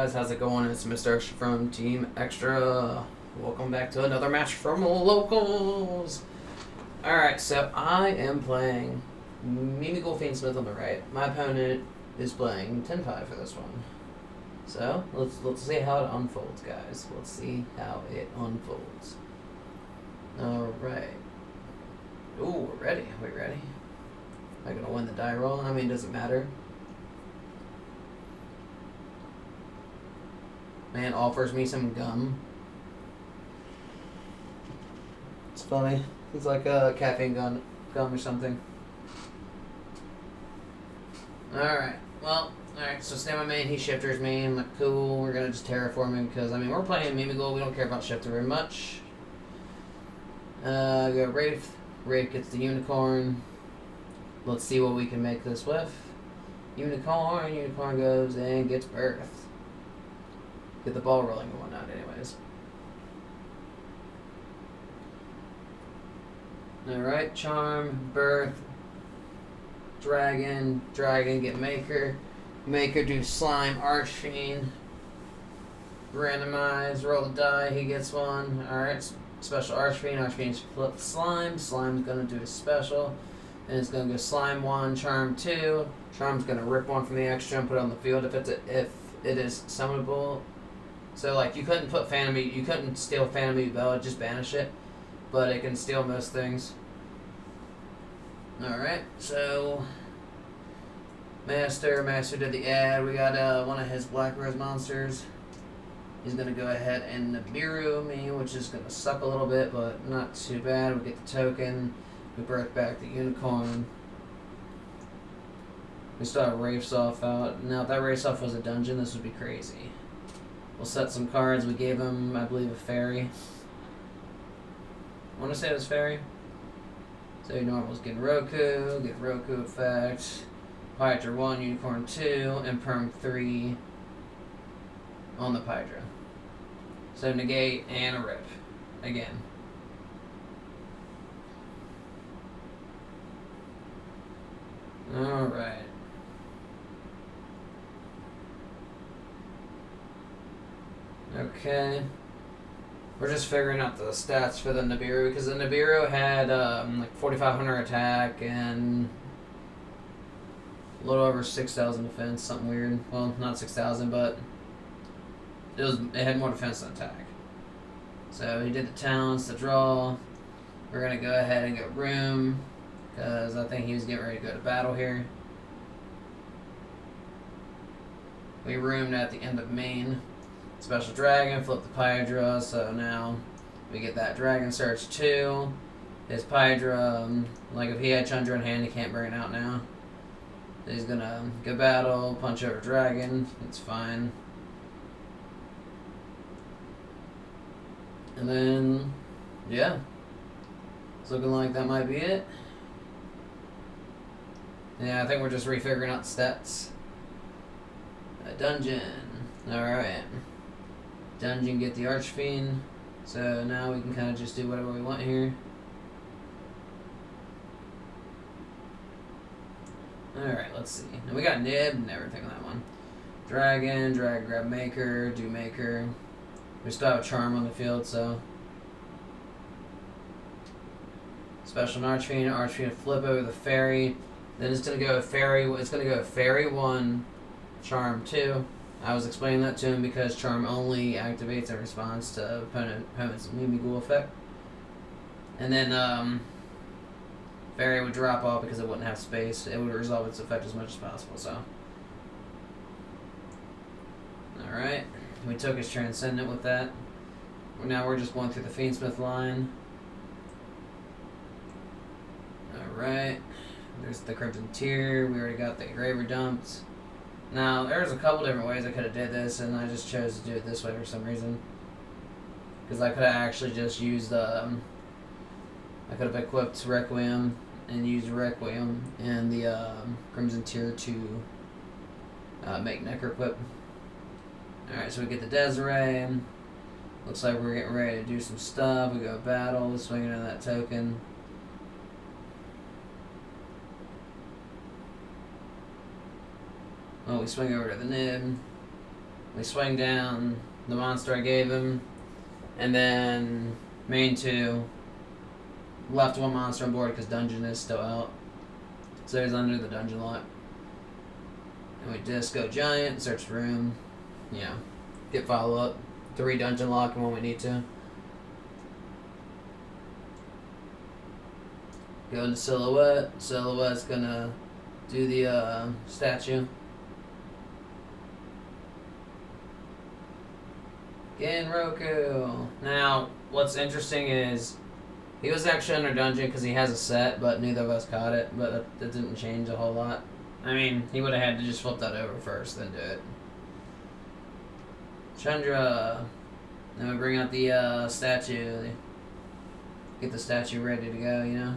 guys? How's it going? It's Mr. from Team Extra. Welcome back to another match from Locals. Alright, so I am playing Mimighoul fiendsmith on the right. My opponent is playing Tenpai for this one. So, let's see how it unfolds, guys. Let's see how it unfolds. Alright. Ooh, we're ready. Are we ready? Am I gonna win the die roll? I mean, does it matter? Man offers me some gum. It's funny. It's like a caffeine gum or something. Alright. Well, alright, so stay my main, he shifters me. I'm like, cool, we're gonna just terraform him because, I mean, we're playing Mimighoul, we don't care about shifter very much. Go Wraith. Wraith gets the unicorn. Let's see what we can make this with. Unicorn goes and gets birth. Get the ball rolling and whatnot, anyways. Alright, charm, birth, dragon, get maker. Maker do slime, archfiend. Randomize, roll the die, he gets one. Alright, special archfiend flip slime. Slime's gonna do a special. And it's gonna go slime 1, charm 2. Charm's gonna rip one from the extra and put it on the field if it is summonable. So, like, you couldn't steal Phantom Bell, just banish it. But it can steal most things. Alright, so... Master did the ad. We got one of his Black Rose monsters. He's going to go ahead and Nibiru me, which is going to suck a little bit, but not too bad. We get the token. We birth back the unicorn. We still have Wraithsoft out. Now, if that Wraithsoft was a dungeon, this would be crazy. We'll set some cards. We gave him, I believe, a fairy. I want to say it was fairy. So your normals get Roku effect. Hydra 1, Unicorn 2, and Perm 3 on the Hydra. So negate and a rip. Again. Alright. Okay. We're just figuring out the stats for the Nibiru, because the Nibiru had like 4,500 attack and a little over 6,000 defense, something weird. Well, not 6,000, but it had more defense than attack. So he did the talents, the draw. We're gonna go ahead and get room, because I think he was getting ready to go to battle here. We roomed at the end of main. Special dragon, flip the Hydra, so now we get that dragon search too. His Hydra, like if he had Chandra in hand, he can't bring it out now. He's gonna go battle, punch over dragon, it's fine. And then, yeah. It's looking like that might be it. Yeah, I think we're just refiguring out the stats. A dungeon, alright. Dungeon, get the Archfiend. So now we can kind of just do whatever we want here. Alright, let's see. Now we got Nib and everything on that one. Dragon, grab Maker, do Maker. We still have a Charm on the field, so. Special Archfiend flip over the Fairy. Then it's going to go Fairy 1, Charm 2. I was explaining that to him because Charm only activates in response to opponent's Mimighoul effect. And then Fairy would drop off because it wouldn't have space. It would resolve its effect as much as possible, so. Alright. We took his Transcendent with that. Now we're just going through the fiendsmith line. Alright. There's the Crimson Tier. We already got the Engraver dumped. Now, there's a couple different ways I could have did this, and I just chose to do it this way for some reason. Because I could have actually just used, I could have equipped Requiem and used Requiem and the Crimson Tier to make Necro equip. Alright, so we get the Desiree. Looks like we're getting ready to do some stuff. We go battle, swinging on that token. Oh, we swing over to the Nib. We swing down the monster I gave him, and then main 2 left 1 monster on board because dungeon is still out. So he's under the dungeon lock. And we disco giant, search room, you know, get follow up, 3 dungeon lock when we need to. Go into silhouette. Silhouette's gonna do the statue. Genroku. Now, what's interesting is he was actually under dungeon because he has a set, but neither of us caught it. But that didn't change a whole lot. I mean, he would have had to just flip that over first, then do it. Chandra. Then we bring out the statue. Get the statue ready to go, you know.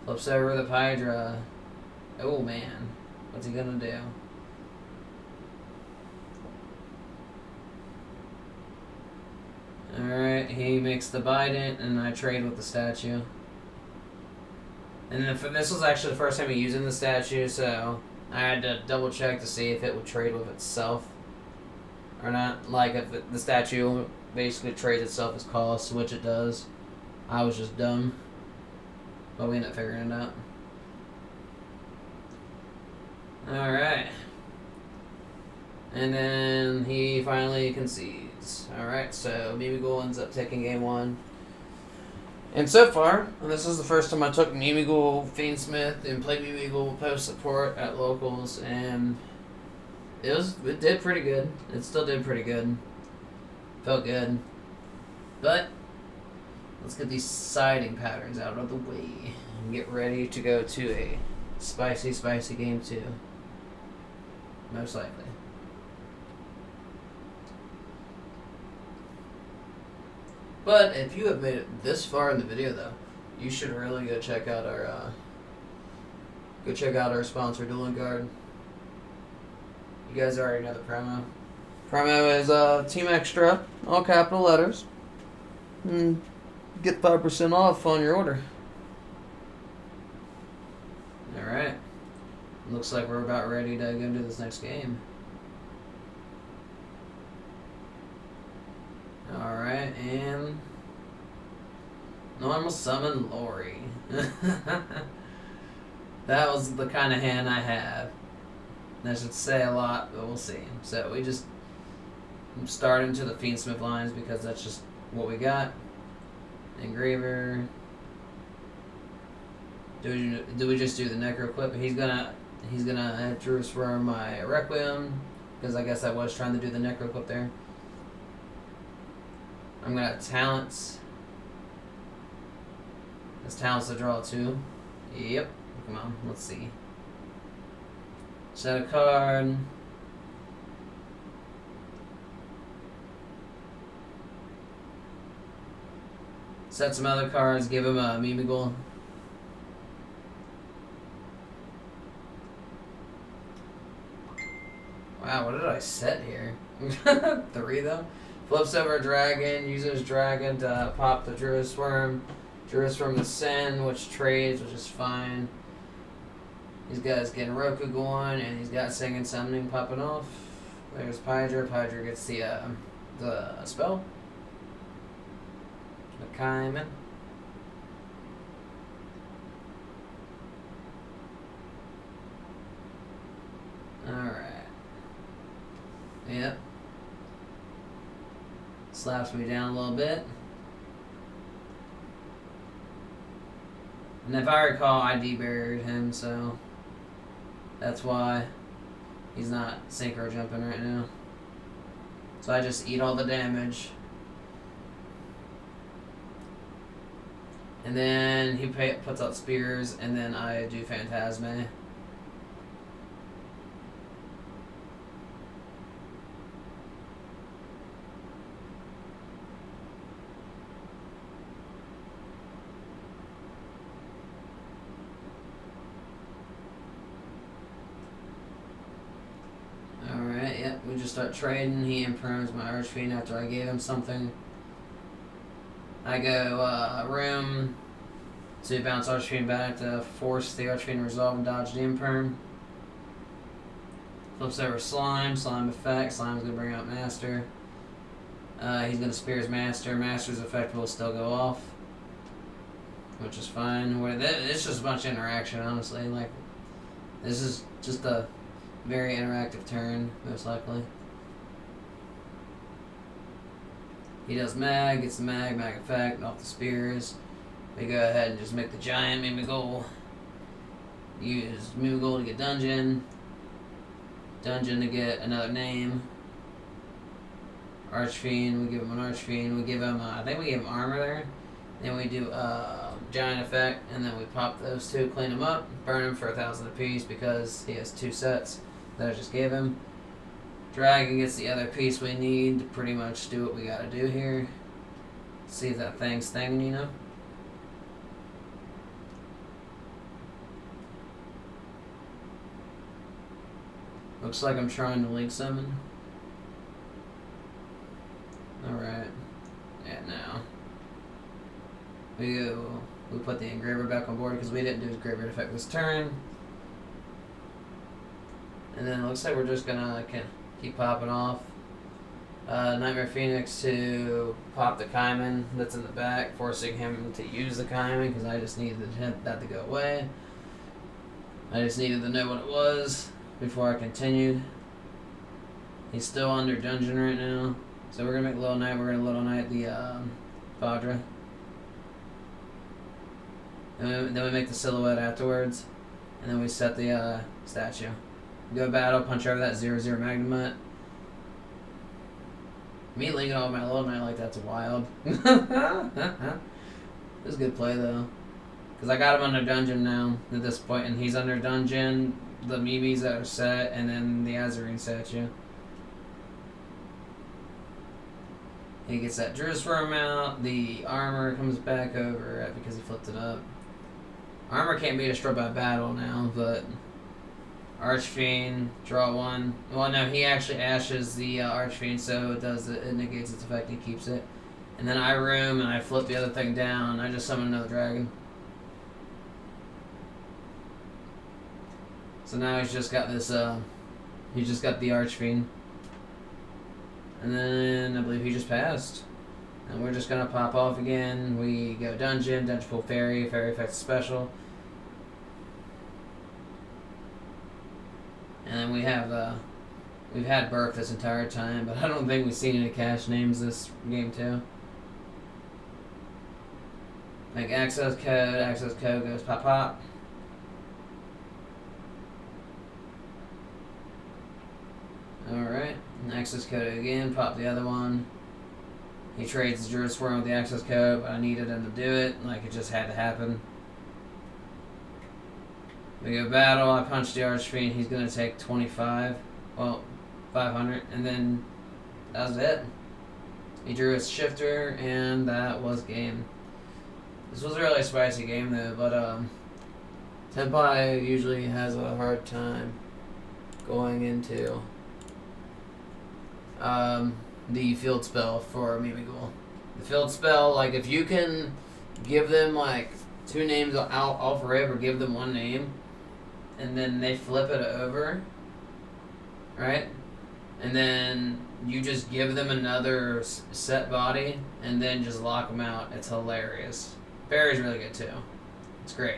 Flips over the Hydra. Oh man, what's he gonna do? Alright, he makes the Bident, and I trade with the statue. And this was actually the first time using the statue, so I had to double check to see if it would trade with itself or not. Like, if the statue basically trades itself as cost, which it does. I was just dumb. But we ended up figuring it out. Alright. And then he finally concedes. Alright, so Mimighoul ends up taking game 1. And so far, this is the first time I took Mimighoul, fiendsmith, and played Mimighoul post support at locals, and it did pretty good. It still did pretty good. Felt good. But let's get these siding patterns out of the way and get ready to go to a spicy, spicy game 2. Most likely. But if you have made it this far in the video, though, you should really go check out our sponsor, Dueling Guard. You guys already know the promo. Promo is TEAMXTRA, all capital letters. And get 5% off on your order. Alright. Looks like we're about ready to go into this next game. Alright, and normal summon Lori. That was the kind of hand I have. That should say a lot, but we'll see. So we just start into the fiendsmith lines because that's just what we got. Engraver. Do we just do the necro clip? He's gonna transfer my requiem because I guess I was trying to do the necro clip there. I'm gonna have talents. There's talents to draw 2. Yep. Come on, let's see. Set a card. Set some other cards. Give him a Mimighoul. Wow, what did I set here? 3 though. Flips over a dragon, uses dragon to pop the Druid Swarm. Druid Swarm to send, which trades, which is fine. These guys getting Roku going, and he's got Singing Summoning popping off. There's Hydra. Hydra gets the spell. The Kaiman. Alright. Yep. Slaps me down a little bit. And if I recall, I debarriered him, so that's why he's not synchro jumping right now. So I just eat all the damage. And then he puts out spears, and then I do Phantasme. We just start trading. He improves my Archfiend after I gave him something. I go room to bounce Archfiend back to force the Archfiend to resolve and dodge the imperm. Flips over Slime. Slime effect. Slime's going to bring out Master. He's going to spear his Master. Master's effect will still go off, which is fine. It's just a bunch of interaction, honestly. Like, this is just a very interactive turn, most likely. He does mag, gets the mag effect off the spears. We go ahead and just make the giant Mimighoul. Use Mimighoul to get dungeon. Dungeon to get another name. Archfiend, we give him an Archfiend. We give him, I think we give him armor there. Then we do giant effect, and then we pop those two, clean them up, burn them for 1,000 apiece because he has 2 sets that I just gave him. Dragon gets the other piece we need to pretty much do what we gotta do here. See if that thing's thinging, you know? Looks like I'm trying to link summon. Alright. Yeah, now. We put the engraver back on board because we didn't do his engraver effect this turn. And then it looks like we're just gonna keep popping off. Nightmare Phoenix to pop the Kaiman that's in the back, forcing him to use the Kaiman because I just needed that to go away. I just needed to know what it was before I continued. He's still under dungeon right now. So we're going to make Little Knight. We're going to Little Knight the Fadra. And then we make the silhouette afterwards. And then we set the statue. Go battle, punch over that 0/0 Magnemite. Me linking all my Little Knight like that's wild. It was a good play though. Because I got him under dungeon now at this point, and he's under dungeon, the Mimis that are set, and then the Azarine statue. He gets that Druid's Worm out, the armor comes back over because he flipped it up. Armor can't be destroyed by battle now, but Archfiend, draw 1. Well, no, he actually ashes the Archfiend, so it negates its effect and keeps it. And then I room and I flip the other thing down. I just summon another dragon. So now he's just got this. He's just got the Archfiend. And then I believe he just passed. And we're just gonna pop off again. We go dungeon pool fairy effect special. And then we have we've had Burke this entire time, but I don't think we've seen any cash names this game too. Like access code goes pop pop. Alright, access code again, pop the other one. He trades the Druid's Worm with the access code, but I needed him to do it, like it just had to happen. We go battle, I punch the Archfiend, he's gonna take 25, well, 500, and then that was it. He drew his shifter, and that was game. This was a really spicy game though, but Tenpai usually has a hard time going into the field spell for Mimighoul. The field spell, like if you can give them like 2 names off rip or give them 1 name, and then they flip it over, right? And then you just give them another set body and then just lock them out. It's hilarious. Barry's really good too. It's great.